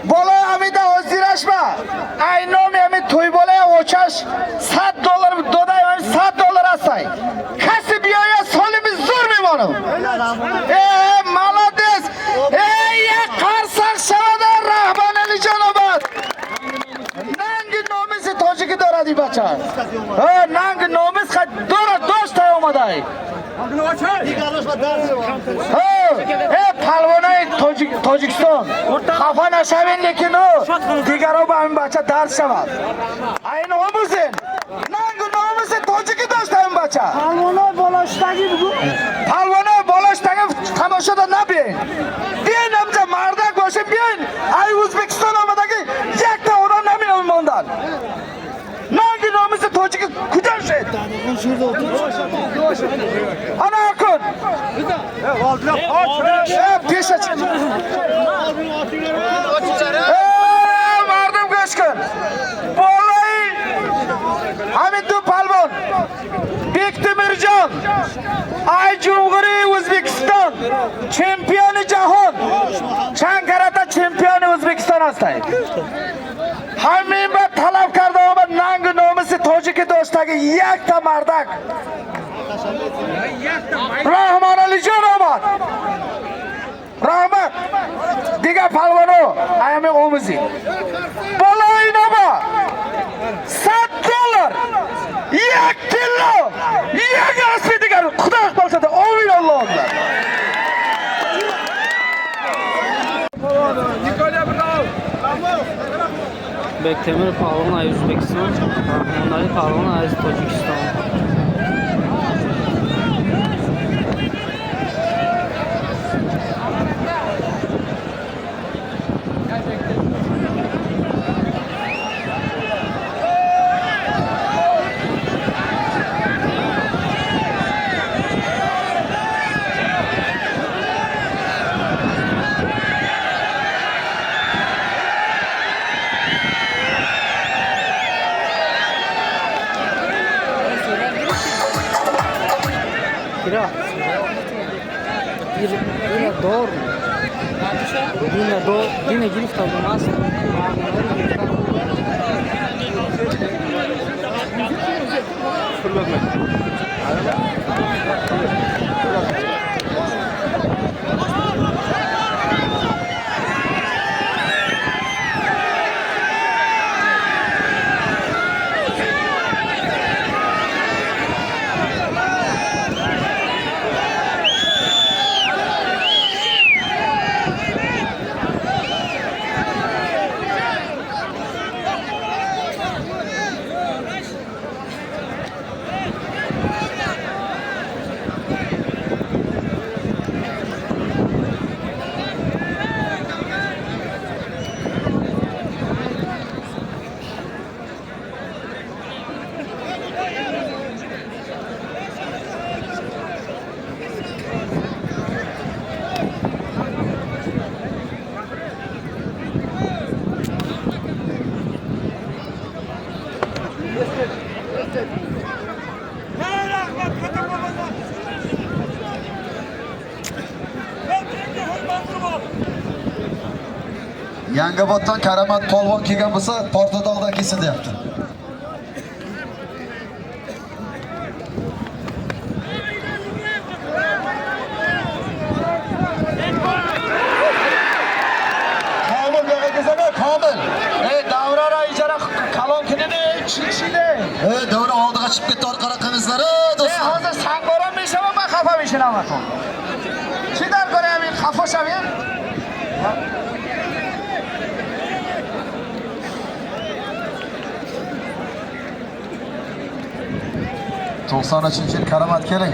bola আমি da ozdirashma. Aynom আমি to'y bola o'chash $7 doday $7 asay. Kasib yoya solimiz zo'r mehmonim. Молодец. Qarsak shavada Rahmon Alijonobat. Nangi nomisi tojiki doradi bacha. Nangi nomis dora do'st omaday. Palvonay Tojikiston. Xafa nashavin lekin u digaro ba ham bacha dars shavad. Ayni omuzin. Nangi nomisi tojiki do'st ham bacha. Palvonay bolashdagi bugun. Palvonay bolashdagi tamoshada nabin. Bien amca mardak boshi bien. Ay O'zbekiston omadagi yakta odam namin mondan. Nangi nomisi tojiki kujanshid. Ana akun. Peşe çık. Vardım Göçkün. Bu olayı Hamidou Palvon, Bektemircan, Ay Cumhuri O'zbekiston, çempiyonu jahon, Çankarata çempiyonu O'zbekiston hastayı. Hamim ve talabkarda omad nangi nomisi tojiki do'stagi yakta mardak. Rahmon Alijonobat. Rahmat. Diga palvano ayame omuzi. Bolayinama. $7. 1 kilo. 1 aspi digar. Xudo qolsa da omin Allohga. Bektemir Palvon Ay O'zbekiston, Rahmonali Palvon Ay Tojikiston. Kira. Yine doğru. Yine doğru. Yine girip kalmaz. Yangioboddan Karamat polvon kelgan bo'lsa, Portodag'dan kelsin deyapti. Komil yo'qa kelsa-da, Komil. Davrara ijara kalonkini chiqishide. Davra oldiga chiqib ketdi orqa raqamizlari do'stlar. Hozir sen ko'rmaysan, men xafa bo'lishinaman. Chidar ko'raman, xafa bo'laman. 93-yil Karamat keling.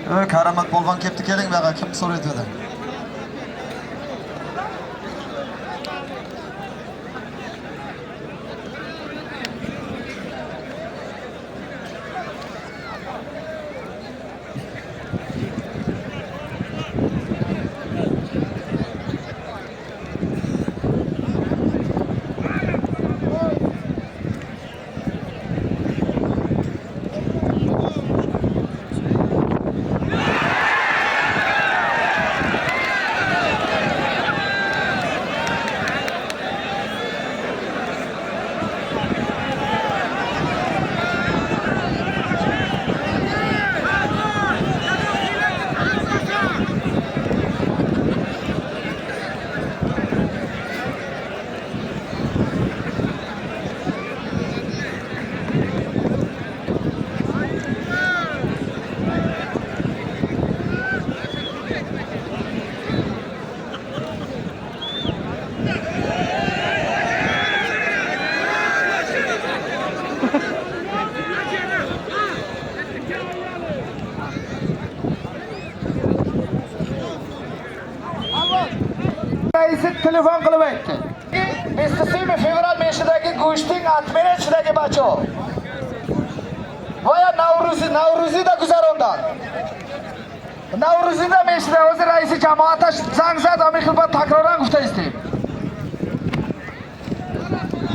Karamat polvon kelibdi, keling bu yoqqa. Kim so'raydi dedi? Raisi telefon qilib aytdi. Eslasizmi, fevral 5-dagi go'shtning atmeni ichidagi bacho. Voya Navruzida Guzarondan. Navruzida 5-da o'zi raisi jamoata zang zad, amixilbat takroran gufta istaydi.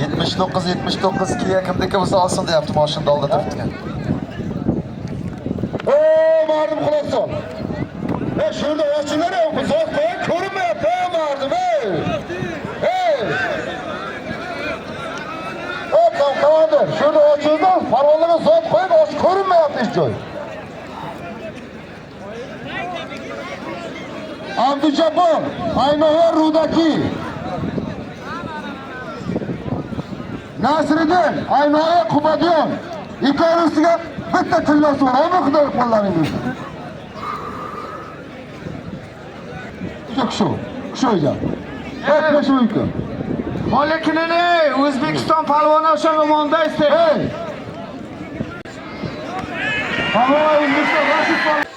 79 Kia kimniki bo'lsa olsin deyapti, mashinada oldida turibdi. Mardım quloq sol. Shunda ochinglar, uzoq qo'yib ko'rinmayapti, mardim. Komandir, shunda ochinglar, parvonlarga zot qo'yib, och ko'rinmayapti hech joy. Abdujabbar, Aynoyor Rudaki. Nasriddin, Aynoyor Qubadiyon. Ikkalasiga bitta tillasi bor, ammo xudo qo'llaringiz. Shu ekan. Aytmashi mumkin. Molekinini O'zbekiston palvoni o'sha ro'monda istaydi. Palvon O'zbekiston Rashid